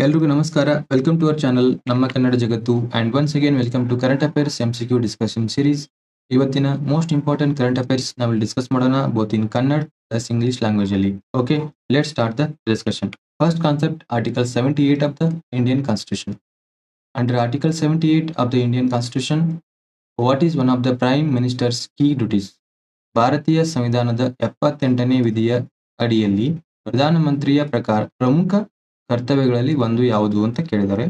ಎಲ್ರಿಗೂ ನಮಸ್ಕಾರ. Welcome to our channel ನಮ್ಮ ಕನ್ನಡ ಜಗತ್ತು and once again welcome to current affairs MCQ discussion series. ಇವತ್ತಿನ ಮೋಸ್ಟ್ ಇಂಪಾರ್ಟೆಂಟ್ ಕರೆಂಟ್ ಅಫೇರ್ಸ್ ನಾವು ಡಿಸ್ಕಸ್ ಮಾಡೋಣ both in Kannada plus English language ಅಲ್ಲಿ. Okay, let start the discussion. First concept, article 78 of the Indian constitution. Under article 78 of the Indian constitution, what is one of the prime minister's key duties? ಭಾರತೀಯ ಸಂವಿಧಾನದ 78ನೇ ವಿಧಿಯ ಅಡಿಯಲ್ಲಿ ಪ್ರಧಾನಮಂತ್ರಿಯ ಪ್ರಮುಖ ಕರ್ತವ್ಯಗಳಲ್ಲಿ ಒಂದು ಯಾವುದು ಅಂತ ಕೇಳಿದ್ದಾರೆ.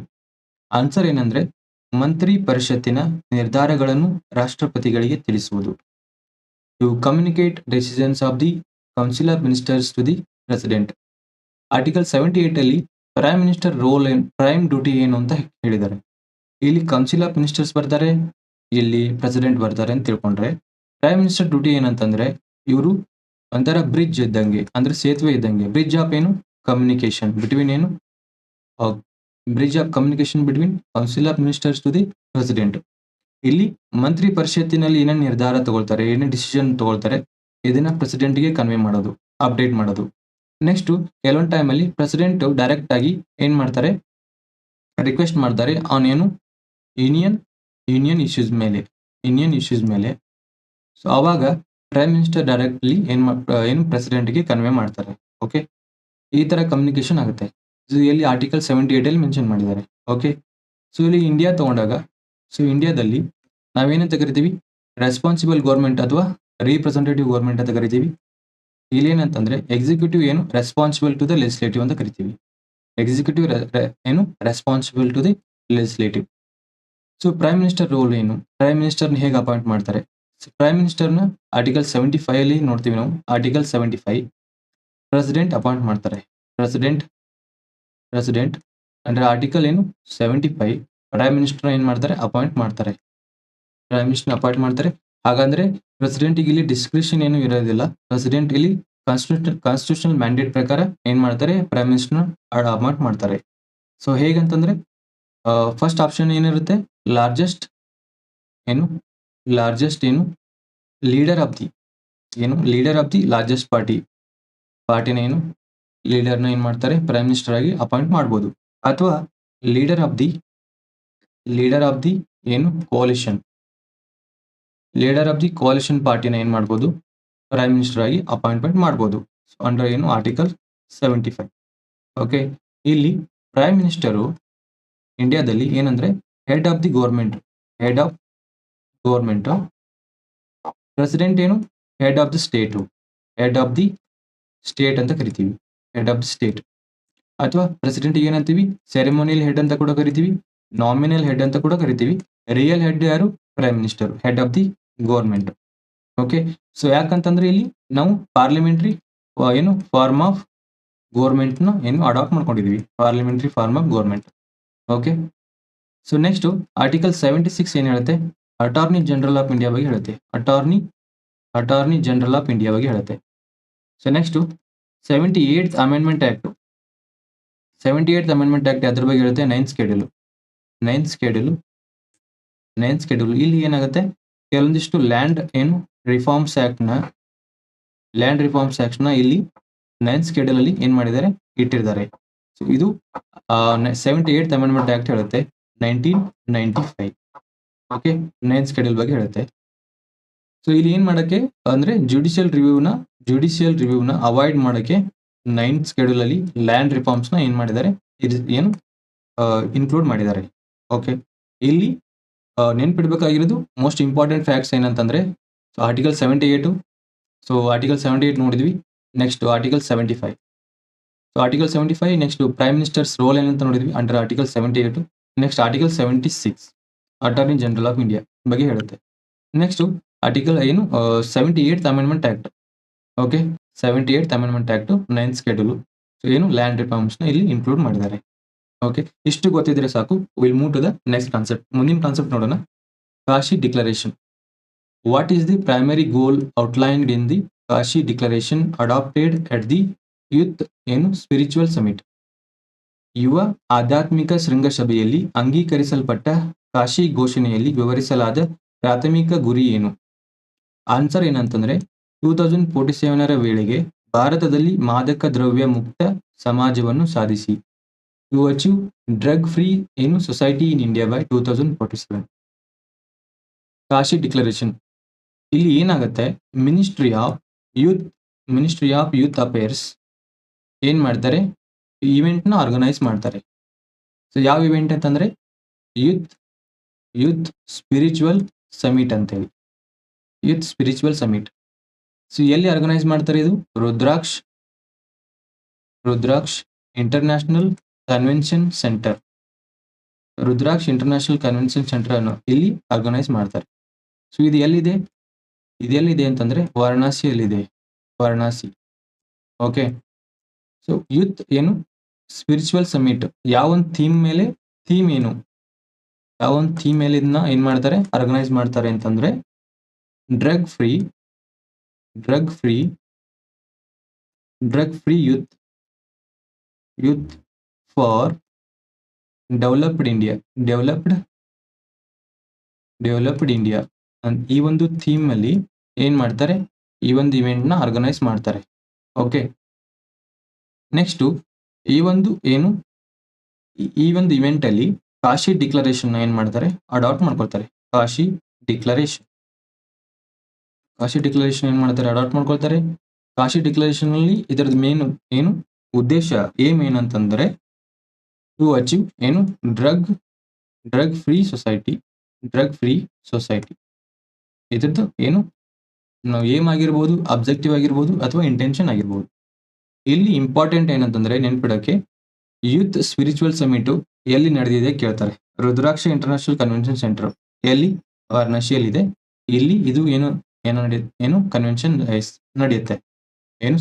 ಆನ್ಸರ್ ಏನಂದ್ರೆ, ಮಂತ್ರಿ ಪರಿಷತ್ತಿನ ನಿರ್ಧಾರಗಳನ್ನು ರಾಷ್ಟ್ರಪತಿಗಳಿಗೆ ತಿಳಿಸುವುದು. To communicate decisions of the council of ministers to the president. Article 78 ಅಲ್ಲಿ prime minister role prime duty ಏನು ಅಂತ ಹೇಳಿದ್ದಾರೆ. ಇಲ್ಲಿ ಕೌನ್ಸಿಲ್ ಆಫ್ ಮಿನಿಸ್ಟರ್ಸ್ ಬರ್ತಾರೆ, ಇಲ್ಲಿ ಪ್ರೆಸಿಡೆಂಟ್ ಬರ್ತಾರೆ ಅಂತ ತಿಳ್ಕೊಂಡ್ರೆ, ಪ್ರೈಮ್ ಮಿನಿಸ್ಟರ್ ಡ್ಯೂಟಿ ಏನಂತಂದ್ರೆ ಇವರು ಒಂಥರ ಬ್ರಿಡ್ಜ್ ಇದ್ದಂಗೆ, ಅಂದ್ರೆ ಸೇತುವೆ ಇದ್ದಂಗೆ. ಬ್ರಿಡ್ಜ್ ಆಫ್ ಏನು? ಕಮ್ಯುನಿಕೇಶನ್ ಬಿಟ್ವೀನ್ ಏನು? Bridge of communication between council of ministers to the president. ಇಲ್ಲಿ ಮಂತ್ರಿ ಪರಿಷತ್ತಿನಲ್ಲಿ ಏನೇನು ನಿರ್ಧಾರ ತಗೊಳ್ತಾರೆ, ಏನೇನು ಡಿಸಿಷನ್ ತಗೊಳ್ತಾರೆ, ಇದನ್ನ ಪ್ರೆಸಿಡೆಂಟ್ಗೆ ಕನ್ವೆ ಮಾಡೋದು, ಅಪ್ಡೇಟ್ ಮಾಡೋದು. ನೆಕ್ಸ್ಟ್ ಕೆಲವೊಂದು ಟೈಮಲ್ಲಿ ಪ್ರೆಸಿಡೆಂಟ್ ಡೈರೆಕ್ಟ್ ಆಗಿ ಏನ್ ಮಾಡ್ತಾರೆ, ರಿಕ್ವೆಸ್ಟ್ ಮಾಡ್ತಾರೆ ಆನ್ ಏನು ಯೂನಿಯನ್ ಇಶ್ಯೂಸ್ ಮೇಲೆ. ಸೊ ಅವಾಗ ಪ್ರೈಮ್ ಮಿನಿಸ್ಟರ್ ಡೈರೆಕ್ಟ್ಲಿ ಏನು ಪ್ರೆಸಿಡೆಂಟ್ಗೆ ಕನ್ವೆ ಮಾಡ್ತಾರೆ. ಓಕೆ, ಈ ತರ ಕಮ್ಯುನಿಕೇಶನ್ ಆಗುತ್ತೆ. ಇಲ್ಲಿ ಆರ್ಟಿಕಲ್ 78 ಅಲ್ಲಿ ಮೆನ್ಷನ್ ಮಾಡಿದ್ದಾರೆ. ಓಕೆ, ಸೊ ಇಲ್ಲಿ ಇಂಡಿಯಾ ತಗೊಂಡಾಗ, ಸೊ ಇಂಡಿಯಾದಲ್ಲಿ ನಾವೇನಂತ ಕರಿತೀವಿ? ರೆಸ್ಪಾನ್ಸಿಬಲ್ ಗೌರ್ಮೆಂಟ್ ಅಥವಾ ರೀಪ್ರೆಸೆಂಟೇಟಿವ್ ಗೌರ್ಮೆಂಟ್ ಅಂತ ಕರಿತೀವಿ. ಇಲ್ಲಿ ಏನಂತಂದ್ರೆ ಎಕ್ಸಿಕ್ಯೂಟಿವ್ ಏನು ರೆಸ್ಪಾನ್ಸಿಬಲ್ ಟು ದ ಲೆಜಿಸ್ಲೇಟಿವ್ ಅಂತ ಕರಿತೀವಿ. ಎಕ್ಸಿಕ್ಯೂಟಿವ್ ಏನು responsible to the legislative. So prime minister role ಏನು? ಪ್ರೈಮ್ ಮಿನಿಸ್ಟರ್ನ ಹೇಗೆ ಅಪಾಯಿಂಟ್ ಮಾಡ್ತಾರೆ? ಪ್ರೈಮ್ ಮಿನಿಸ್ಟರ್ನ ಆರ್ಟಿಕಲ್ 75 ಅಲ್ಲಿ ನೋಡ್ತೀವಿ ನಾವು. ಆರ್ಟಿಕಲ್ 75 ಪ್ರೆಸಿಡೆಂಟ್ ಅಪಾಯಿಂಟ್ ಮಾಡ್ತಾರೆ. ಪ್ರೆಸಿಡೆಂಟ್ ಅಂದ್ರೆ ಆರ್ಟಿಕಲ್ ಏನು 75 ಪ್ರೈಮ್ ಮಿನಿಸ್ಟರ್ ಏನ್ ಮಾಡ್ತಾರೆ? ಅಪಾಯಿಂಟ್ ಮಾಡ್ತಾರೆ. ಪ್ರೈಮ್ ಮಿನಿಸ್ಟರ್ ಅಪಾಯಿಂಟ್ ಮಾಡ್ತಾರೆ. ಹಾಗಂದ್ರೆ ಪ್ರೆಸಿಡೆಂಟ್ ಇಲ್ಲಿ ಡಿಸ್ಕ್ರಿಷನ್ ಏನು ಇರೋದಿಲ್ಲ. ಪ್ರೆಸಿಡೆಂಟ್ ಇಲ್ಲಿ ಕಾನ್ಸ್ಟಿಟ್ಯೂಷನಲ್ ಮ್ಯಾಂಡೇಟ್ ಪ್ರಕಾರ ಏನ್ ಮಾಡ್ತಾರೆ? ಪ್ರೈಮ್ ಮಿನಿಸ್ಟರ್ ಅಪಾಯಿಂಟ್ ಮಾಡ್ತಾರೆ. ಸೊ ಹೇಗಂತಂದ್ರೆ ಫಸ್ಟ್ ಆಪ್ಷನ್ ಏನಿರುತ್ತೆ? Largest leader of the largest ಪಾರ್ಟಿನ ಲೀಡರ್ನ ಏನ್ ಮಾಡ್ತಾರೆ? ಪ್ರೈಮ್ ಮಿನಿಸ್ಟರ್ ಆಗಿ ಅಪಾಯಿಂಟ್ ಮಾಡ್ಬೋದು. ಅಥವಾ ಲೀಡರ್ ಆಫ್ ದಿ ಕೋಲಿಷನ್ ಪಾರ್ಟಿನ ಏನ್ ಮಾಡ್ಬೋದು? ಪ್ರೈಮ್ ಮಿನಿಸ್ಟರ್ ಆಗಿ ಅಪಾಯಿಂಟ್ಮೆಂಟ್ ಮಾಡ್ಬೋದು. Under article 75. ಓಕೆ, ಇಲ್ಲಿ ಪ್ರೈಮ್ ಮಿನಿಸ್ಟರು ಇಂಡಿಯಾದಲ್ಲಿ ಏನಂದ್ರೆ ಹೆಡ್ ಆಫ್ ಗೌರ್ಮೆಂಟ್. ಪ್ರೆಸಿಡೆಂಟ್ ಏನು? ಹೆಡ್ ಆಫ್ ದಿ ಸ್ಟೇಟ್ ಅಂತ ಕರಿತೀವಿ. Head of the state. ಅಥವಾ ಪ್ರೆಸಿಡೆಂಟ್ ಏನಂತೀವಿ? ಸೆರೆಮೋನಿಯಲ್ ಹೆಡ್ ಅಂತ ಕೂಡ ಕರಿತೀವಿ, ನಾಮಿನಲ್ ಹೆಡ್ ಅಂತ ಕೂಡ ಕರಿತೀವಿ. ರಿಯಲ್ ಹೆಡ್ ಯಾರು? Prime minister, head of the government. Okay, so ಯಾಕಂತಂದ್ರೆ ಇಲ್ಲಿ ನಾವು ಪಾರ್ಲಿಮೆಂಟರಿ ಫಾರ್ಮ್ ಆಫ್ ಗೌರ್ಮೆಂಟ್ ನ ಅಡಾಪ್ಟ್ ಮಾಡ್ಕೊಂಡಿದೀವಿ. Parliamentary form of government. Okay, so next article 76 ಏನ್ ಹೇಳುತ್ತೆ? ಅಟಾರ್ನಿ ಜನರಲ್ ಆಫ್ ಇಂಡಿಯಾ ಬಗ್ಗೆ ಹೇಳುತ್ತೆ. ಅಟಾರ್ನಿ ಜನರಲ್ ಆಫ್ ಇಂಡಿಯಾ ಬಗ್ಗೆ ಹೇಳುತ್ತೆ. So next 78th amendment act. 78th amendment act ಅದ್ರ ಬಗ್ಗೆ ಹೇಳುತ್ತೆ. ನೈನ್ತ್ ಸ್ಕೆಡ್ಯೂಲ್ ಇಲ್ಲಿ ಏನಾಗುತ್ತೆ? ಕೆಲವೊಂದಿಷ್ಟು ಲ್ಯಾಂಡ್ ರಿಫಾರ್ಮ್ಸ್ ಆಕ್ಟ್ ನ ಇಲ್ಲಿ 9th ಸ್ಕೆಡ್ಯೂಲ್ ಅಲ್ಲಿ ಏನ್ ಮಾಡಿದ್ದಾರೆ? ಇಟ್ಟಿದ್ದಾರೆ. ಸೊ ಇದು 78th ಅಮೆಂಡ್ಮೆಂಟ್ ಆಕ್ಟ್ ಹೇಳುತ್ತೆ 1995. ಓಕೆ, 9th ಸ್ಕೆಡ್ಯೂಲ್ ಬಗ್ಗೆ ಹೇಳುತ್ತೆ. ಸೊ ಇಲ್ಲಿ ಏನ್ ಮಾಡಕ್ಕೆ ಅಂದ್ರೆ ಜುಡಿಷಿಯಲ್ ರಿವ್ಯೂನ ಅವಾಯ್ಡ್ ಮಾಡಕ್ಕೆ 9th ಸ್ಕೆಡ್ಯೂಲ್ ಅಲ್ಲಿ ಲ್ಯಾಂಡ್ ರಿಫಾರ್ಮ್ಸ್ ನ ಏನ್ ಮಾಡಿದ್ದಾರೆ? ಇನ್ಕ್ಲೂಡ್ ಮಾಡಿದ್ದಾರೆ. ಓಕೆ, ಇಲ್ಲಿ ನೆನ್ಪಿಡ್ಬೇಕಾಗಿರೋದು ಮೋಸ್ಟ್ ಇಂಪಾರ್ಟೆಂಟ್ ಫ್ಯಾಕ್ಟ್ಸ್ ಏನಂತಂದ್ರೆ ಆರ್ಟಿಕಲ್ 78. ಸೊ ಆರ್ಟಿಕಲ್ 78 ನೋಡಿದ್ವಿ. Next article 75. So article 75 next prime ministers role ಏನಂತ ನೋಡಿದ್ವಿ under article 78. Next article 76 attorney general of India ಬಗ್ಗೆ ಹೇಳುತ್ತೆ. Next article 78th amendment act. Okay, 78th amendment act 9th schedule. So land reforms ನ ಇಲ್ಲಿ include ಮಾಡಿದ್ದಾರೆ. Okay, ಇಷ್ಟು ಗೊತ್ತಿದ್ರೆ ಸಾಕು. Will move to the next concept. ಮುಂದಿನ ಕಾನ್ಸೆಪ್ಟ್ ನೋಡೋಣ. Kashi declaration. What is the primary goal outlined in the Kashi declaration adopted at the youth spiritual summit? ಯುವ ಆಧ್ಯಾತ್ಮಿಕ ಶೃಂಗಸಭೆಯಲ್ಲಿ ಅಂಗೀಕರಿಸಲ್ಪಟ್ಟ ಕಾಶಿ ಘೋಷಣೆಯಲ್ಲಿ ವಿವರಿಸಲಾದ ಪ್ರಾಥಮಿಕ ಗುರಿ ಏನು? ಆನ್ಸರ್ ಏನಂತಂದ್ರೆ 2047 ವೇಳೆಗೆ ಭಾರತದಲ್ಲಿ ಮಾದಕ ದ್ರವ್ಯ ಮುಕ್ತ ಸಮಾಜವನ್ನು ಸಾಧಿಸಿ. ಟು ಅಚೀವ್ ಡ್ರಗ್ ಫ್ರೀ ಏನು society in India by 2047. Kashi declaration. ಇಲ್ಲಿ ಏನಾಗುತ್ತೆ, ಮಿನಿಸ್ಟ್ರಿ ಆಫ್ ಯೂತ್ ಅಫೇರ್ಸ್ ಏನ್ ಮಾಡ್ತಾರೆ, ಇವೆಂಟ್ನ ಆರ್ಗನೈಸ್ ಮಾಡ್ತಾರೆ. ಸೊ ಯಾವ ಇವೆಂಟ್ ಅಂತಂದ್ರೆ ಯೂತ್ ಸ್ಪಿರಿಚುವಲ್ ಸಮಿಟ್ ಅಂತೇಳಿ, ಯೂತ್ ಸ್ಪಿರಿಚುವಲ್ ಸಮಿಟ್. ಸೊ ಎಲ್ಲಿ ಆರ್ಗನೈಸ್ ಮಾಡ್ತಾರೆ ಇದು? Rudraksh international convention centre. Rudraksh international convention centre ಅನ್ನು ಇಲ್ಲಿ ಆರ್ಗನೈಸ್ ಮಾಡ್ತಾರೆ. ಸೊ ಇದು ಎಲ್ಲಿದೆ ಅಂತಂದ್ರೆ ವಾರಣಾಸಿಯಲ್ಲಿದೆ, ವಾರಣಾಸಿ. ಓಕೆ. ಸೊ ಯೂತ್ ಏನು ಸ್ಪಿರಿಚುವಲ್ ಸಮಿಟ್ ಯಾವೊಂದು ಥೀಮ್ ಮೇಲೆ ಇದನ್ನ ಏನ್ ಮಾಡ್ತಾರೆ, ಆರ್ಗನೈಸ್ ಮಾಡ್ತಾರೆ ಅಂತಂದ್ರೆ drug free youth for developed India ಈ ಒಂದು ಥೀಮ್ ಅಲ್ಲಿ ಏನ್ ಮಾಡ್ತಾರೆ, ಈ ಒಂದು ಇವೆಂಟ್ ನ ಆರ್ಗನೈಸ್ ಮಾಡ್ತಾರೆ. ಓಕೆ. ನೆಕ್ಸ್ಟ್ ಈ ಒಂದು ಇವೆಂಟ್ ಅಲ್ಲಿ ಕಾಶಿ ಡಿಕ್ಲರೇಷನ್ ಏನ್ ಮಾಡ್ತಾರೆ, ಅಡಾಪ್ಟ್ ಮಾಡ್ಕೊಳ್ತಾರೆ. ಕಾಶಿ ಡಿಕ್ಲರೇಷನ್ ಏನ್ ಮಾಡ್ತಾರೆ, ಅಡಾಪ್ಟ್ ಮಾಡ್ಕೊಳ್ತಾರೆ. ಕಾಶಿ ಡಿಕ್ಲರೇಷನ್ ಅಲ್ಲಿ ಇದರದ್ದು ಮೇನ್ ಉದ್ದೇಶ ಏನಂತಂದ್ರೆ to achieve drug free society. ಇದ್ರದ್ದು ನಾವು ಏಮ್ ಆಗಿರ್ಬೋದು, ಅಬ್ಜೆಕ್ಟಿವ್ ಆಗಿರ್ಬೋದು, ಅಥವಾ ಇಂಟೆನ್ಷನ್ ಆಗಿರ್ಬೋದು. ಇಲ್ಲಿ ಇಂಪಾರ್ಟೆಂಟ್ ಏನಂತಂದ್ರೆ ನೆನ್ಪಿಡೋಕೆ, ಯೂತ್ ಸ್ಪಿರಿಚುವಲ್ ಸಮಿಟ್ ಎಲ್ಲಿ ನಡೆದಿದೆ ಕೇಳ್ತಾರೆ. ರುದ್ರಾಕ್ಷ ಇಂಟರ್ನ್ಯಾಷನಲ್ ಕನ್ವೆನ್ಷನ್ ಸೆಂಟರ್ ಎಲ್ಲಿ? ವಾರಣಾಸಿಯಲ್ಲಿದೆ. ಇಲ್ಲಿ ಇದು ಕನ್ವೆನ್ಷನ್ ನಡೆಯುತ್ತೆ,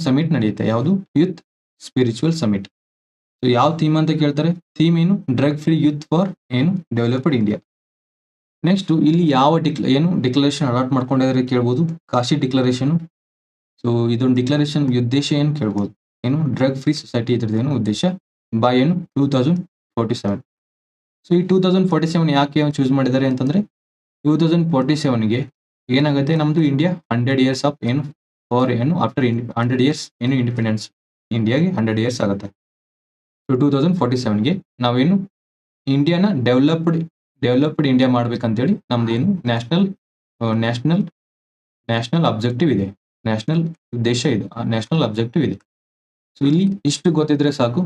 ಸಮಿಟ್ ನಡೆಯುತ್ತೆ. ಯಾವುದು? Youth spiritual summit. ಸೊ ಯಾವ ಥೀಮ್ ಅಂತ ಕೇಳ್ತಾರೆ, theme drug free youth for developed India. Next ಇಲ್ಲಿ ಯಾವ ಡಿಕ್ಲರೇಷನ್ ಅಡಾಪ್ಟ್ ಮಾಡ್ಕೊಂಡಿದ್ದಾರೆ ಕೇಳ್ಬೋದು, ಕಾಶಿ ಡಿಕ್ಲರೇಷನ್. ಸೊ ಇದೊಂದು ಡಿಕ್ಲರೇಷನ್ ಉದ್ದೇಶ ಕೇಳ್ಬೋದು, ಡ್ರಗ್ ಫ್ರೀ ಸೊಸೈಟಿ ಇದ್ರದ್ದು ಉದ್ದೇಶ ಬೈ 2047. ಸೊ ಈ 2047 ಯಾಕೆ ಚೂಸ್ ಮಾಡಿದ್ದಾರೆ ಅಂತಂದ್ರೆ 2047ಗೆ ಏನಾಗುತ್ತೆ, ನಮ್ದು India 100 years of after 100 years independence, ಇಂಡಿಯಾಗೆ 100 ಇಯರ್ಸ್ ಆಗುತ್ತೆ. ಸೊ 2047ಗೆ ನಾವೇನು ಇಂಡಿಯಾನ ಡೆವಲಪ್ಡ್ ಇಂಡಿಯಾ ಮಾಡ್ಬೇಕಂತೇಳಿ ನಮ್ದು ನ್ಯಾಷನಲ್ ಅಬ್ಜೆಕ್ಟಿವ್ ಇದೆ, ನ್ಯಾಷನಲ್ ಉದ್ದೇಶ ಇದೆ, ನ್ಯಾಷನಲ್ ಅಬ್ಜೆಕ್ಟಿವ್ ಇದೆ. ಸೊ ಇಲ್ಲಿ ಇಷ್ಟು ಗೊತ್ತಿದ್ರೆ ಸಾಕು.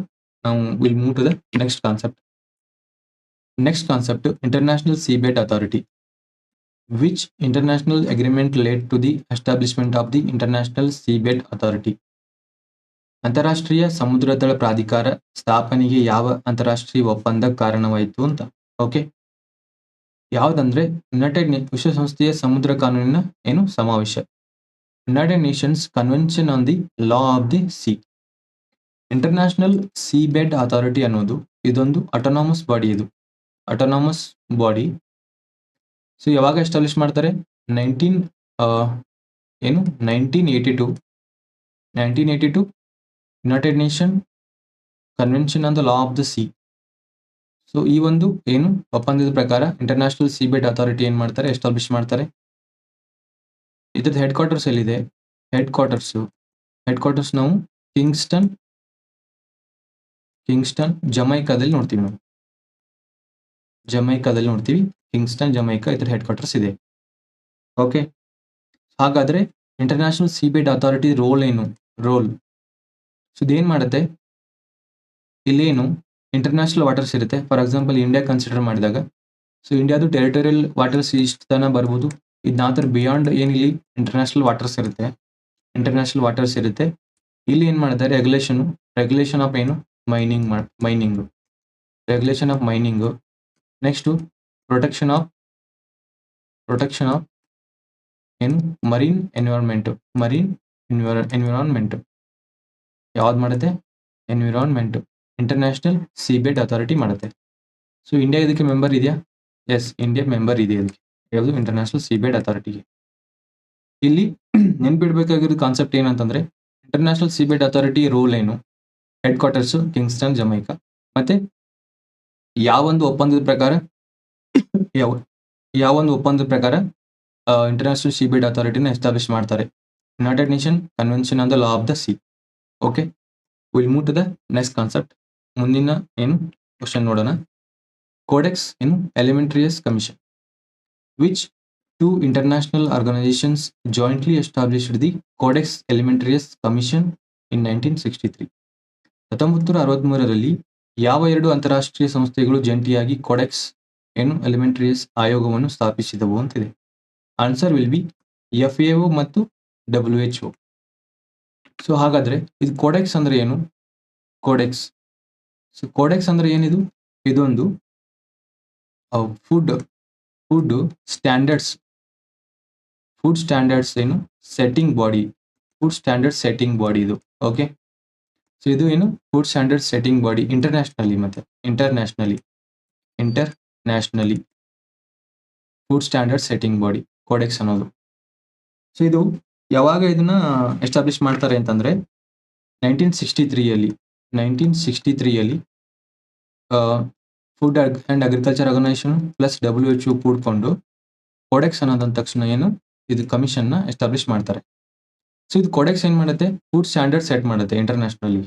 ನಾವು will move to the next concept. International seabed authority. Which international agreement laid to the establishment of the international seabed authority? ಅಂತಾರಾಷ್ಟ್ರೀಯ ಸಮುದ್ರತಳ ಪ್ರಾಧಿಕಾರ ಸ್ಥಾಪನೆಗೆ ಯಾವ ಅಂತಾರಾಷ್ಟ್ರೀಯ ಒಪ್ಪಂದ ಕಾರಣವಾಯಿತು ಅಂತ. ಓಕೆ. ಯಾವ್ದಂದ್ರೆ ಯುನೈಟೆಡ್ ವಿಶ್ವಸಂಸ್ಥೆಯ ಸಮುದ್ರ ಕಾನೂನಿನ ಸಮಾವೇಶ, United Nations convention on the law of the sea. International seabed authority ಅನ್ನೋದು ಇದೊಂದು ಅಟೋನಾಮಸ್ ಬಾಡಿ. ಸೊ ಯಾವಾಗ ಎಸ್ಟಾಬ್ಲಿಷ್ ಮಾಡ್ತಾರೆ? 1982 United Nation convention on the law of the sea. So ಈ ಒಂದು ಒಪ್ಪಂದದ ಪ್ರಕಾರ ಇಂಟರ್ನ್ಯಾಷನಲ್ ಸೀಬೆಡ್ ಅಥಾರಿಟಿ ಏನ್ ಮಾಡ್ತಾರೆ, ಎಸ್ಟಾಬ್ಲಿಷ್ ಮಾಡ್ತಾರೆ. ಇದ್ರದ್ದು ಹೆಡ್ ಕ್ವಾರ್ಟರ್ಸ್ ಎಲ್ಲಿದೆ? ಹೆಡ್ ಕ್ವಾರ್ಟರ್ಸ್ ನಾವು ಕಿಂಗ್ಸ್ಟನ್ ಜಮೈಕಾದಲ್ಲಿ ನೋಡ್ತೀವಿ. ಕಿಂಗ್ಸ್ಟನ್ ಜಮೈಕಾ ಇದ್ರ ಹೆಡ್ ಕ್ವಾರ್ಟರ್ಸ್ ಇದೆ. ಓಕೆ. ಹಾಗಾದ್ರೆ international seabed authority role so ಇದೇನ್ ಮಾಡುತ್ತೆ, ಇಲ್ಲೇನು ಇಂಟರ್ನ್ಯಾಷನಲ್ ವಾಟರ್ಸ್ ಇರುತ್ತೆ. ಫಾರ್ ಎಕ್ಸಾಂಪಲ್ ಇಂಡಿಯಾ ಕನ್ಸಿಡರ್ ಮಾಡಿದಾಗ, ಸೊ ಇಂಡಿಯಾದು ಟೆರಿಟೋರಿಯಲ್ ವಾಟರ್ಸ್ ಇಷ್ಟು ತನ ಬರ್ಬೋದು. ಇದನ್ನ ಬಿಯಾಂಡ್ ಏನಿಲ್ಲಿ ಇಂಟರ್ನ್ಯಾಷನಲ್ ವಾಟರ್ಸ್ ಇರುತ್ತೆ. ಇಲ್ಲಿ ಏನ್ ಮಾಡಿದ್ದಾರೆ, regulation of mining. Next protection of marine environment. ಯಾವ್ದು ಮಾಡುತ್ತೆ? ಎನ್ವಿರಾನ್ಮೆಂಟ್ ಇಂಟರ್ನ್ಯಾಷನಲ್ ಸೀಬೆಡ್ ಅಥಾರಿಟಿ ಮಾಡುತ್ತೆ. ಸೊ ಇಂಡಿಯಾ ಇದಕ್ಕೆ ಮೆಂಬರ್ ಇದೆಯಾ? ಎಸ್, ಇಂಡಿಯಾ ಮೆಂಬರ್ ಇದೆ ಇದಕ್ಕೆ. ಯಾವುದು? ಇಂಟರ್ನ್ಯಾಷನಲ್ ಸೀಬೆಡ್ ಅಥಾರಿಟಿಗೆ. ಇಲ್ಲಿ ನೆನ್ಪಿಡ್ಬೇಕಾಗಿರೋ ಕಾನ್ಸೆಪ್ಟ್ ಏನಂತಂದ್ರೆ, international seabed authority role headquarters Kingston Jamaica. ಮತ್ತೆ ಯಾವೊಂದು ಒಪ್ಪಂದದ ಪ್ರಕಾರ ಇಂಟರ್ನ್ಯಾಷನಲ್ ಸೀಬೆಡ್ ಅಥಾರಿಟಿನ ಎಸ್ಟಾಬ್ಲಿಷ್ ಮಾಡ್ತಾರೆ? United Nation convention on the law of the sea. Okay. Will move to the next concept. ಮುಂದಿನ ಏನು ಕ್ವಶನ್ ನೋಡೋಣ. ಕೋಡೆಕ್ಸ್ ಏನು alimentarius commission. Which two international organisations jointly established the codex alimentarius commission in 1963. 1963ರಲ್ಲಿ ಯಾವ ಎರಡು ಅಂತಾರಾಷ್ಟ್ರೀಯ ಸಂಸ್ಥೆಗಳು ಜಂಟಿಯಾಗಿ ಕೋಡೆಕ್ಸ್ ಏನು ಎಲಿಮೆಂಟ್ರಿಯಸ್ ಆಯೋಗವನ್ನು ಸ್ಥಾಪಿಸಿದವು ಅಂತಿದೆ. ಆನ್ಸರ್ ವಿಲ್ ಬಿ FAO ಮತ್ತು WHO. ಸೊ ಹಾಗಾದ್ರೆ ಇದು ಕೋಡೆಕ್ಸ್ ಅಂದ್ರೆ ಏನು? ಕೋಡೆಕ್ಸ್ ಅಂದ್ರೆ ಏನಿದು? ಇದೊಂದು ಫುಡ್ ಸ್ಟ್ಯಾಂಡರ್ಡ್ಸ್ ಏನು setting body, food standard setting body ಇದು. ಓಕೆ, ಸೊ ಇದು ಏನು food standard setting body internationally food standard setting body codex ಅನ್ನೋದು. ಸೊ ಇದು ಯಾವಾಗ ಇದನ್ನ ಎಸ್ಟಾಬ್ಲಿಷ್ ಮಾಡ್ತಾರೆ ಅಂತಂದ್ರೆ 1963ಯಲ್ಲಿ food and agriculture organisation plus WHO ಕೂಡ್ಕೊಂಡು ಕೋಡೆಕ್ಸ್ ಅನ್ನೋದಂತ ತಕ್ಷಣ ಏನು ಇದು ಕಮಿಷನ್ ನ ಎಸ್ಟಾಬ್ಲಿಷ್ ಮಾಡ್ತಾರೆ. ಸೊ ಇದು ಕೋಡೆಕ್ಸ್ ಏನ್ ಮಾಡುತ್ತೆ? ಫುಡ್ ಸ್ಟ್ಯಾಂಡರ್ಡ್ ಸೆಟ್ ಮಾಡುತ್ತೆ ಇಂಟರ್ನ್ಯಾಷನಲಿ.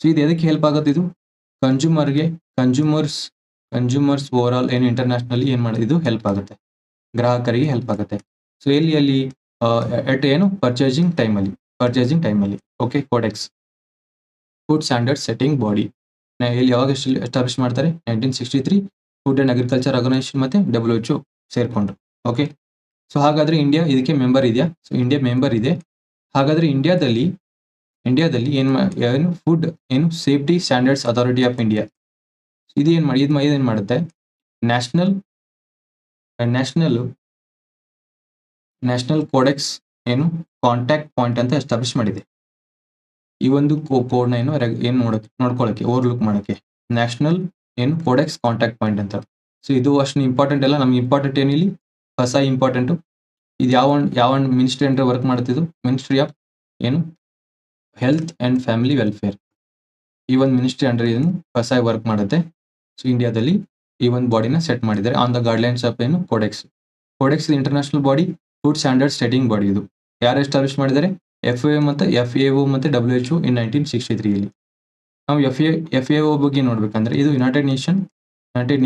ಸೊ ಇದು ಎದಕ್ಕೆ ಹೆಲ್ಪ್ ಆಗುತ್ತೆ? ಇದು ಕನ್ಸ್ಯೂಮರ್ಸ್ ಓವರ್ ಆಲ್ ಏನು ಇಂಟರ್ನ್ಯಾಷನಲಿ ಏನ್ ಮಾಡೋದು ಇದು ಹೆಲ್ಪ್ ಆಗುತ್ತೆ, ಗ್ರಾಹಕರಿಗೆ ಹೆಲ್ಪ್ ಆಗುತ್ತೆ. ಸೊ ಎಲ್ಲಿ ಎಟ್ ಏನು ಪರ್ಚೇಸಿಂಗ್ ಟೈಮಲ್ಲಿ. Okay, codex food standard setting body ಇಲ್ಲಿ ಯಾವಾಗ ಎಸ್ಟಾಬ್ಲಿಷ್ ಮಾಡ್ತಾರೆ? 1963 ಫುಡ್ ಅಂಡ್ ಅಗ್ರಿಕಲ್ಚರ್ ಆರ್ಗನೈಸೇಷನ್ ಮತ್ತೆ WHO ಸೇರ್ಕೊಂಡ್ರು. ಓಕೆ, ಸೊ ಹಾಗಾದ್ರೆ ಇಂಡಿಯಾ ಇದಕ್ಕೆ ಮೆಂಬರ್ ಇದೆಯಾ? ಸೊ ಇಂಡಿಯಾ ಮೆಂಬರ್ ಇದೆ. ಹಾಗಾದ್ರೆ ಇಂಡಿಯಾದಲ್ಲಿ ಏನು ಫುಡ್ ಏನು safety standards authority of India ಇದು ಏನ್ ಮಾಡುತ್ತೆ? ನ್ಯಾಷನಲ್ ಕೋಡೆಕ್ಸ್ ಏನು ಕಾಂಟ್ಯಾಕ್ಟ್ ಪಾಯಿಂಟ್ ಅಂತ ಎಸ್ಟಾಬ್ಲಿಷ್ ಮಾಡಿದೆ. ಈ ಒಂದು ಕೋಡ್ನ ಏನು ನೋಡ್ಕೊಳ್ಳೋಕೆ ಓವರ್ಲುಕ್ ಮಾಡೋಕ್ಕೆ ನ್ಯಾಷನಲ್ ಏನು ಕೋಡೆಕ್ಸ್ ಕಾಂಟ್ಯಾಕ್ಟ್ ಪಾಯಿಂಟ್ ಅಂತ. ಸೊ ಇದು ಅಷ್ಟು ಇಂಪಾರ್ಟೆಂಟ್ ಅಲ್ಲ, ನಮ್ಗೆ ಇಂಪಾರ್ಟೆಂಟ್ ಏನಿಲ್ಲಿ ಹೊಸ ಇಂಪಾರ್ಟೆಂಟು. ಇದು ಯಾವ ಮಿನಿಸ್ಟ್ರಿ ಅಂಡರ್ ವರ್ಕ್ ಮಾಡ್ತಿದ್ದು? ಮಿನಿಸ್ಟ್ರಿ ಆಫ್ ಏನು ಹೆಲ್ತ್ ಅಂಡ್ ಫ್ಯಾಮಿಲಿ ವೆಲ್ಫೇರ್. ಈ ಒಂದು ಮಿನಿಸ್ಟ್ರಿ ಅಂಡರ್ ಏನು ಹೊಸ ವರ್ಕ್ ಮಾಡುತ್ತೆ. ಸೊ ಇಂಡಿಯಾದಲ್ಲಿ ಈ ಒಂದು ಬಾಡಿನ ಸೆಟ್ ಮಾಡಿದ್ದಾರೆ ಆನ್ ದ ಗೈಡ್ಲೈನ್ಸ್ ಆಫ್ ಏನು codex international body, food standard setting body. ಇದು ಯಾರು ಎಸ್ಟಾಬ್ಲಿಷ್ ಮಾಡಿದ್ದಾರೆ? FAO ಮತ್ತು WHO ಇನ್ 1963ಯಲ್ಲಿ. ನಾವು FAO ಬಗ್ಗೆ ನೋಡ್ಬೇಕಂದ್ರೆ ಇದು ಯುನೈಟೆಡ್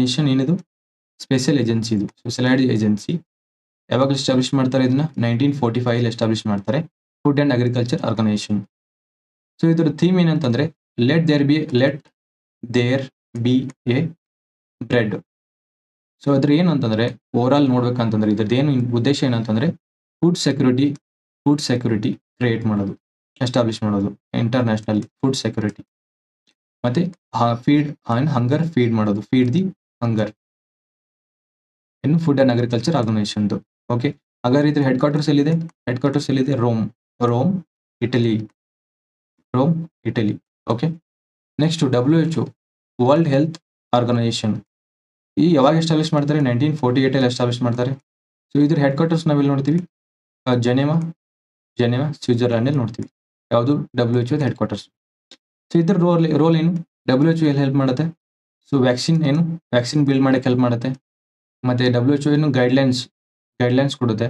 ನೇಷನ್ ಏನಿದು ಸ್ಪೆಷಲ್ ಏಜೆನ್ಸಿ. ಇದು ಸ್ಪೆಷಲೈಸ್ಡ್ ಏಜೆನ್ಸಿ. ಯಾವಾಗ ಎಸ್ಟಾಬ್ಲಿಷ್ ಮಾಡ್ತಾರೆ? ಇದನ್ನ 1945 ಎಸ್ಟಾಬ್ಲಿಷ್ ಮಾಡ್ತಾರೆ, food and agriculture organisation. So ಇದರ ಥೀಮ್ ಏನಂತಂದ್ರೆ let there be a bread. So ಅದ್ರ ಏನಂತಂದ್ರೆ ಓವರ್ ಆಲ್ ನೋಡ್ಬೇಕಂತಂದ್ರೆ ಇದ್ರದ್ದು ಏನು ಉದ್ದೇಶ ಏನಂತಂದ್ರೆ ಫುಡ್ ಸೆಕ್ಯೂರಿಟಿ ಕ್ರಿಯೇಟ್ ಮಾಡೋದು, ಎಸ್ಟಾಬ್ಲಿಷ್ ಮಾಡೋದು ಇಂಟರ್ನ್ಯಾಷನಲ್ ಫುಡ್ ಸೆಕ್ಯೂರಿಟಿ. ಮತ್ತೆ ಹಂಗರ್ ಫೀಡ್ ಮಾಡೋದು, ಫೀಡ್ ದಿ ಹಂಗರ್ ಇನ್ನು food and agriculture organisation. Okay, ಹಾಗಾದ್ರೆ ಇದ್ರ ಹೆಡ್ ಕ್ವಾರ್ಟರ್ಸ್ ಎಲ್ಲಿದೆ? Rome Italy. Okay, next WHO world health organisation. ಈ ಯಾವಾಗ ಎಸ್ಟಾಬ್ಲಿಷ್ ಮಾಡ್ತಾರೆ? 1948 ಎಸ್ಟಾಬ್ಲಿಷ್ ಮಾಡ್ತಾರೆ. ಸೊ ಇದ್ರ ಹೆಡ್ ಕ್ವಾರ್ಟರ್ಸ್ ನಾವೆಲ್ಲಿ ನೋಡ್ತೀವಿ? ಜೆನೆವಾ ಸ್ವಿಟ್ಜರ್ಲ್ಯಾಂಡ್ ಅಲ್ಲಿ ನೋಡ್ತೀವಿ. ಯಾವುದು? WHO head quarters. ಸೊ ಇದ್ರ ರೋಲ್ ಏನು? WHO ಎಲ್ಲಿ ಹೆಲ್ಪ್ ಮಾಡುತ್ತೆ? ಸೊ ವ್ಯಾಕ್ಸಿನ್ ಬಿಲ್ಡ್ ಮಾಡಕ್ಕೆ ಹೆಲ್ಪ್ ಮಾಡುತ್ತೆ. ಮತ್ತೆ WHO ಏನು ಗೈಡ್ಲೈನ್ಸ್ ಕೊಡುತ್ತೆ.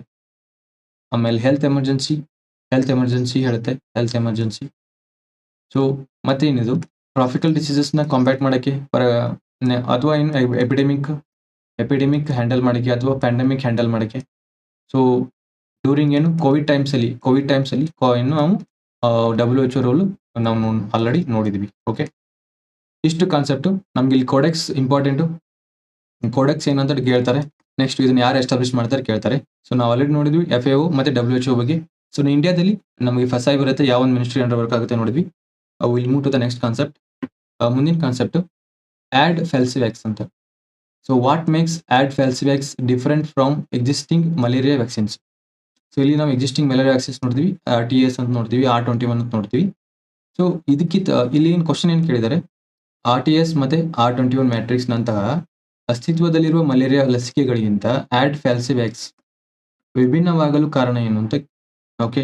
ಆಮೇಲೆ ಹೆಲ್ತ್ ಎಮರ್ಜೆನ್ಸಿ ಹೇಳುತ್ತೆ. ಸೊ ಮತ್ತೆ ಏನಿದು ಟ್ರಾಪಿಕಲ್ ಡಿಸೀಸಸ್ನ ಕಾಂಬ್ಯಾಟ್ ಮಾಡೋಕ್ಕೆ ಅಥವಾ ಏನು ಎಪಿಡೆಮಿಕ್ ಹ್ಯಾಂಡಲ್ ಮಾಡೋಕ್ಕೆ ಅಥವಾ ಪ್ಯಾಂಡಮಿಕ್ ಹ್ಯಾಂಡಲ್ ಮಾಡೋಕ್ಕೆ. ಸೊ ಡ್ಯೂರಿಂಗ್ ಏನು ಕೋವಿಡ್ ಟೈಮ್ಸಲ್ಲಿ ಏನು ನಾವು WHO ರೋಲು ನಾವು ಆಲ್ರೆಡಿ ನೋಡಿದ್ವಿ. ಓಕೆ, ಇಷ್ಟು ಕಾನ್ಸೆಪ್ಟು ನಮ್ಗೆ ಇಲ್ಲಿ ಕೋಡೆಕ್ಸ್ ಇಂಪಾರ್ಟೆಂಟು. ಕೋಡೆಕ್ಸ್ ಏನಂತ ಕೇಳ್ತಾರೆ, ನೆಕ್ಸ್ಟ್ ಇದನ್ನ ಯಾರು ಎಸ್ಟಾಬ್ಲಿಷ್ ಮಾಡ್ತಾರೆ ಕೇಳ್ತಾರೆ. ಸೊ ನಾವು ಆಲ್ರೆಡಿ ನೋಡಿದ್ವಿ FAO ಮತ್ತೆ WHO ಬಗ್ಗೆ. ಸೊ ಇಂಡಿಯಾದಲ್ಲಿ ನಮಗೆ ಫಸ್ಟ್ ಬರುತ್ತೆ ಯಾವ ಒಂದು ಮಿನಿಸ್ಟ್ರಿ ಅಂಡರ್ ವರ್ಕ್ ಆಗುತ್ತೆ ನೋಡಿದ್ವಿ. Will move to the next concept. ಮುಂದಿನ ಕಾನ್ಸೆಪ್ಟ್ ಆಡ್ ಫೆಲ್ಸಿವ್ಯಾಕ್ಸ್ ಅಂತ. So what makes AdFalciVax different from existing malaria vaccines? So ಇಲ್ಲಿ ನಾವು ಎಕ್ಸಿಸ್ಟಿಂಗ್ ಮಲೇರಿಯಾ ವ್ಯಾಕ್ಸಿನ್ಸ್ ನೋಡ್ತೀವಿ, RTS ಅಂತ ನೋಡ್ತೀವಿ, R21 ಅಂತ ನೋಡ್ತೀವಿ. ಸೊ ಇದಕ್ಕಿಂತ ಇಲ್ಲಿ ಏನು ಕ್ವಶನ್ ಏನು ಕೇಳಿದ್ದಾರೆ? RTS ಮತ್ತೆ R21 ಮ್ಯಾಟ್ರಿಕ್ಸ್ ನಂತಹ ಅಸ್ತಿತ್ವದಲ್ಲಿರುವ ಮಲೇರಿಯಾ ಲಸಿಕೆಗಳಿಗಿಂತ ಆಡ್ ಫ್ಯಾಲ್ಸಿವ್ಯಾಕ್ಸ್ ವಿಭಿನ್ನವಾಗಲು ಕಾರಣ ಏನು ಅಂತ. ಓಕೆ,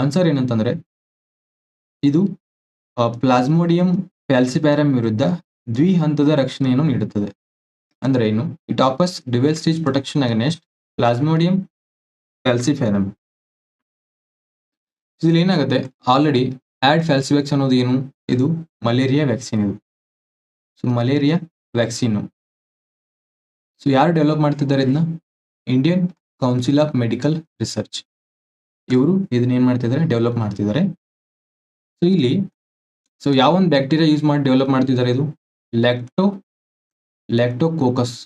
ಆನ್ಸರ್ ಏನಂತಂದ್ರೆ ಇದು ಪ್ಲಾಸ್ಮೋಡಿಯಂ ಫ್ಯಾಲ್ಸಿಪ್ಯಾರಮ್ ವಿರುದ್ಧ ದ್ವಿಹಂತದ ರಕ್ಷಣೆಯನ್ನು ನೀಡುತ್ತದೆ. ಅಂದ್ರೆ ಏನು? It offers dual stage protection against plasmodium falciparum. ಇಲ್ಲಿ ಏನಾಗುತ್ತೆ, ಆಲ್ರೆಡಿ ಆಡ್ ಫ್ಯಾಲ್ಸಿವ್ಯಾಕ್ಸ್ ಅನ್ನೋದು ಏನು? ಇದು ಮಲೇರಿಯಾ ವ್ಯಾಕ್ಸಿನ್. ಇದು ಸೊ ಮಲೇರಿಯಾ ವ್ಯಾಕ್ಸಿನ್. ಸೊ ಯಾರು ಡೆವಲಪ್ ಮಾಡ್ತಿದ್ದಾರೆ ಇದನ್ನ? Indian council of medical research. ಇವರು ಇದನ್ನ ಏನ್ ಮಾಡ್ತಿದ್ದಾರೆ? ಡೆವಲಪ್ ಮಾಡ್ತಿದ್ದಾರೆ. ಸೊ ಇಲ್ಲಿ ಯಾವ ಒಂದು ಬ್ಯಾಕ್ಟೀರಿಯಾ ಯೂಸ್ ಮಾಡಿ ಡೆವಲಪ್ ಮಾಡ್ತಿದ್ದಾರೆ? ಇದು ಲ್ಯಾಕ್ಟೋಕೋಕಸ್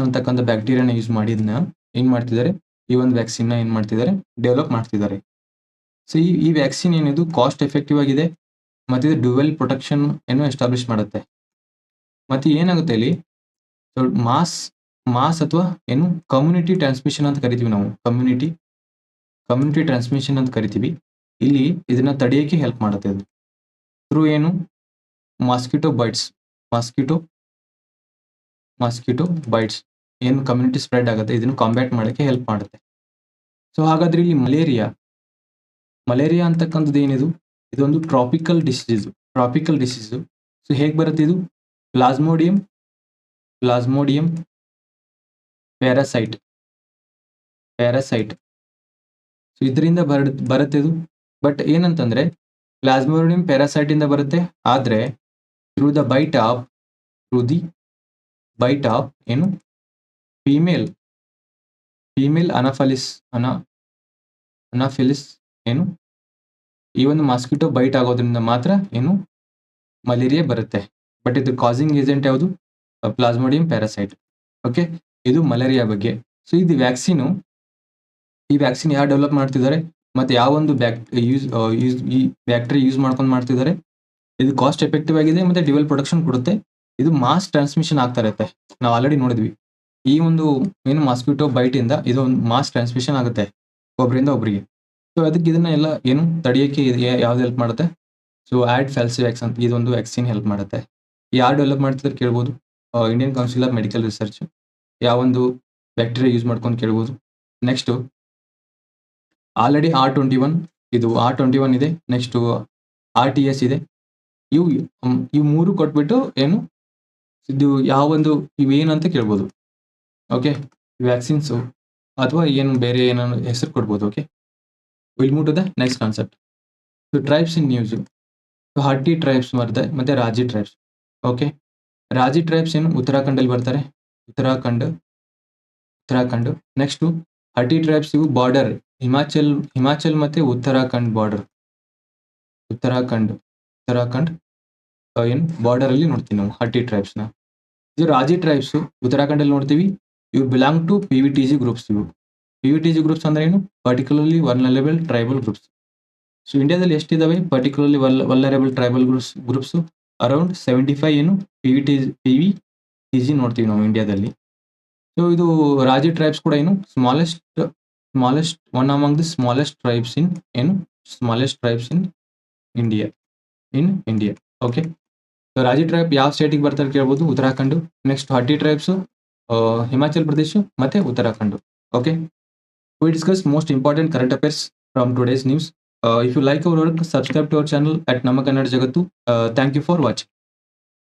ಅಂತಕ್ಕಂಥ ಬ್ಯಾಕ್ಟೀರಿಯಾನ ಯೂಸ್ ಮಾಡಿ ಇದನ್ನ ಏನ್ ಮಾಡ್ತಿದ್ದಾರೆ? ಈ ಒಂದು ವ್ಯಾಕ್ಸಿನ್ ಏನ್ ಮಾಡ್ತಿದ್ದಾರೆ? ಡೆವಲಪ್ ಮಾಡ್ತಿದ್ದಾರೆ. ಸೊ ಈ ವ್ಯಾಕ್ಸಿನ್ ಏನಿದು ಕಾಸ್ಟ್ ಎಫೆಕ್ಟಿವ್ ಆಗಿದೆ, ಮತ್ತೆ ಇದು ಡ್ಯುವೆಲ್ ಪ್ರೊಟೆಕ್ಷನ್ ಏನು ಎಸ್ಟಾಬ್ಲಿಷ್ ಮಾಡುತ್ತೆ. ಮತ್ತೆ ಏನಾಗುತ್ತೆ ಇಲ್ಲಿ? ಸೊ ಮಾಸ್ ಅಥವಾ ಏನು ಕಮ್ಯುನಿಟಿ ಟ್ರಾನ್ಸ್ಮಿಷನ್ ಅಂತ ಕರಿತೀವಿ ನಾವು. ಕಮ್ಯುನಿಟಿ ಟ್ರಾನ್ಸ್ಮಿಷನ್ ಅಂತ ಕರಿತೀವಿ. ಇಲ್ಲಿ ಇದನ್ನ ತಡೆಯಕ್ಕೆ ಹೆಲ್ಪ್ ಮಾಡುತ್ತೆ ಇದು ಥ್ರೂ ಏನು? ಮಾಸ್ಕಿಟೋ ಬೈಟ್ಸ್ ಏನು ಕಮ್ಯುನಿಟಿ ಸ್ಪ್ರೆಡ್ ಆಗುತ್ತೆ, ಇದನ್ನು ಕಾಂಬ್ಯಾಟ್ ಮಾಡೋಕ್ಕೆ ಹೆಲ್ಪ್ ಮಾಡುತ್ತೆ. ಸೊ ಹಾಗಾದ್ರೆ ಇಲ್ಲಿ ಮಲೇರಿಯಾ ಅಂತಕ್ಕಂಥದ್ದು ಏನಿದು? ಇದೊಂದು ಟ್ರಾಪಿಕಲ್ ಡಿಸೀಸು. ಸೊ ಹೇಗೆ ಬರುತ್ತೆ ಇದು? Plasmodium parasite. ಸೊ ಇದರಿಂದ ಬರುತ್ತೆ ಇದು. ಬಟ್ ಏನಂತಂದ್ರೆ ಪ್ಲಾಸ್ಮೋಡಿಯಂ ಪ್ಯಾರಾಸೈಟ್ ಇಂದ ಬರುತ್ತೆ, ಆದ್ರೆ ಥ್ರೂ ದಿ ಬೈಟ್ ಆಫ್ ಏನು ಫೀಮೇಲ್ ಅನಾಫಿಲಿಸ್ ಏನು ಈ ಒಂದು ಮಾಸ್ಕಿಟೋ ಬೈಟ್ ಆಗೋದ್ರಿಂದ ಮಾತ್ರ ಏನು ಮಲೇರಿಯಾ ಬರುತ್ತೆ. ಬಟ್ ಇದು ಕಾಸಿಂಗ್ ಏಜೆಂಟ್ ಯಾವುದು? Plasmodium parasite. ಓಕೆ, ಇದು ಮಲೇರಿಯಾ ಬಗ್ಗೆ. ಸೊ ಇದು ಈ ವ್ಯಾಕ್ಸಿನ್ ಯಾರು ಡೆವಲಪ್ ಮಾಡ್ತಿದ್ದಾರೆ, ಮತ್ತೆ ಯಾವ ಒಂದು ಈ ಬ್ಯಾಕ್ಟೀರಿಯಾ ಯೂಸ್ ಮಾಡ್ಕೊಂಡು ಮಾಡ್ತಿದ್ದಾರೆ? ಇದು ಕಾಸ್ಟ್ ಎಫೆಕ್ಟಿವ್ ಆಗಿದೆ, ಮತ್ತೆ ಡ್ಯುವೆಲ್ ಪ್ರೊಟೆಕ್ಷನ್ ಕೊಡುತ್ತೆ. ಇದು ಮಾಸ್ ಟ್ರಾನ್ಸ್ಮಿಷನ್ ಆಗ್ತಾ ಇರುತ್ತೆ. ನಾವು ಆಲ್ರೆಡಿ ನೋಡಿದ್ವಿ, ಈ ಒಂದು ಏನು ಮಾಸ್ಕಿಟೋ ಬೈಟ್ ಇಂದ ಇದು ಒಂದು ಮಾಸ್ ಟ್ರಾನ್ಸ್ಮಿಷನ್ ಆಗುತ್ತೆ ಒಬ್ಬರಿಂದ ಒಬ್ಬರಿಗೆ. ಸೊ ಅದಕ್ಕೆ ಇದನ್ನ ಎಲ್ಲ ಏನು ತಡೆಯೋಕ್ಕೆ ಯಾವ್ದು ಹೆಲ್ಪ್ ಮಾಡುತ್ತೆ? ಸೊ ಫಾಲ್ಸಿವ್ಯಾಕ್ಸ್ ಅಂತ ಇದೊಂದು ವ್ಯಾಕ್ಸಿನ್ ಹೆಲ್ಪ್ ಮಾಡುತ್ತೆ. ಯಾರು ಡೆವಲಪ್ ಮಾಡ್ತಿದ್ದಾರೆ ಕೇಳ್ಬೋದು? Indian council of medical research. ಯಾವೊಂದು ಬ್ಯಾಕ್ಟೀರಿಯಾ ಯೂಸ್ ಮಾಡ್ಕೊಂಡು ಕೇಳ್ಬೋದು. ನೆಕ್ಸ್ಟ್ ಆಲ್ರೆಡಿ R21 ಇದೆ. ನೆಕ್ಸ್ಟ್ RTS ಇದೆ. ಇವು ಮೂರು ಕೊಟ್ಬಿಟ್ಟು ಏನು ಇದು ಯಾವೊಂದು ಇವೇನಂತ ಕೇಳ್ಬೋದು. ಓಕೆ, ವ್ಯಾಕ್ಸಿನ್ಸ್ ಅಥವಾ ಏನು ಬೇರೆ ಏನಾದ್ರು ಹೆಸರು ಕೊಡ್ಬೋದು. Okay, will move to the next concept. So tribes in news. So Hatti tribes ಮತ್ತೆ Raji tribes. Okay, Raji tribes ಏನು ಉತ್ತರಾಖಂಡಲ್ಲಿ ಬರ್ತಾರೆ. ಉತ್ತರಾಖಂಡ್. ನೆಕ್ಸ್ಟ್ ಹಟ್ಟಿ ಟ್ರೈಬ್ಸ್ ಇವು ಬಾರ್ಡರ್ ಹಿಮಾಚಲ್ ಮತ್ತೆ ಉತ್ತರಾಖಂಡ್ ಬಾರ್ಡರ್. ಉತ್ತರಾಖಂಡ್ ಏನು ಬಾರ್ಡರ್ ಅಲ್ಲಿ ನೋಡ್ತೀವಿ ನಾವು ಹಟ್ಟಿ ಟ್ರೈಬ್ಸ್ನ. ಇದು ರಾಜಿ ಟ್ರೈಬ್ಸ್ ಉತ್ತರಾಖಂಡಲ್ಲಿ ನೋಡ್ತೀವಿ. ಇವು belong to PVTG groups. PVTG groups ಅಂದ್ರೆ ಏನು? Particularly vulnerable tribal groups. So ಇಂಡಿಯಾದಲ್ಲಿ ಎಷ್ಟಿದಾವೆ particularly vulnerable tribal groups? Around 75 ಏನು PVTG ನೋಡ್ತೀವಿ ನಾವು ಇಂಡಿಯಾದಲ್ಲಿ. ಸೊ ಇದು ರಾಜಿ ಟ್ರೈಬ್ಸ್ ಕೂಡ ಏನು smallest one among the smallest tribes in India. Okay, so ರಾಜಿ ಟ್ರೈಬ್ ಯಾವ ಸ್ಟೇಟಿಗೆ ಬರ್ತಾರೆ ಕೇಳ್ಬೋದು? ಉತ್ತರಾಖಂಡ್. ನೆಕ್ಸ್ಟ್ ಹಟ್ಟಿ ಟ್ರೈಬ್ಸ್ ಹಿಮಾಚಲ್ ಪ್ರದೇಶ್ ಮತ್ತೆ Uttarakhand. Okay, we discuss most important current affairs from today's news. If you like our work, subscribe to our channel at Nama Kannada Jagattu. Thank you for watching.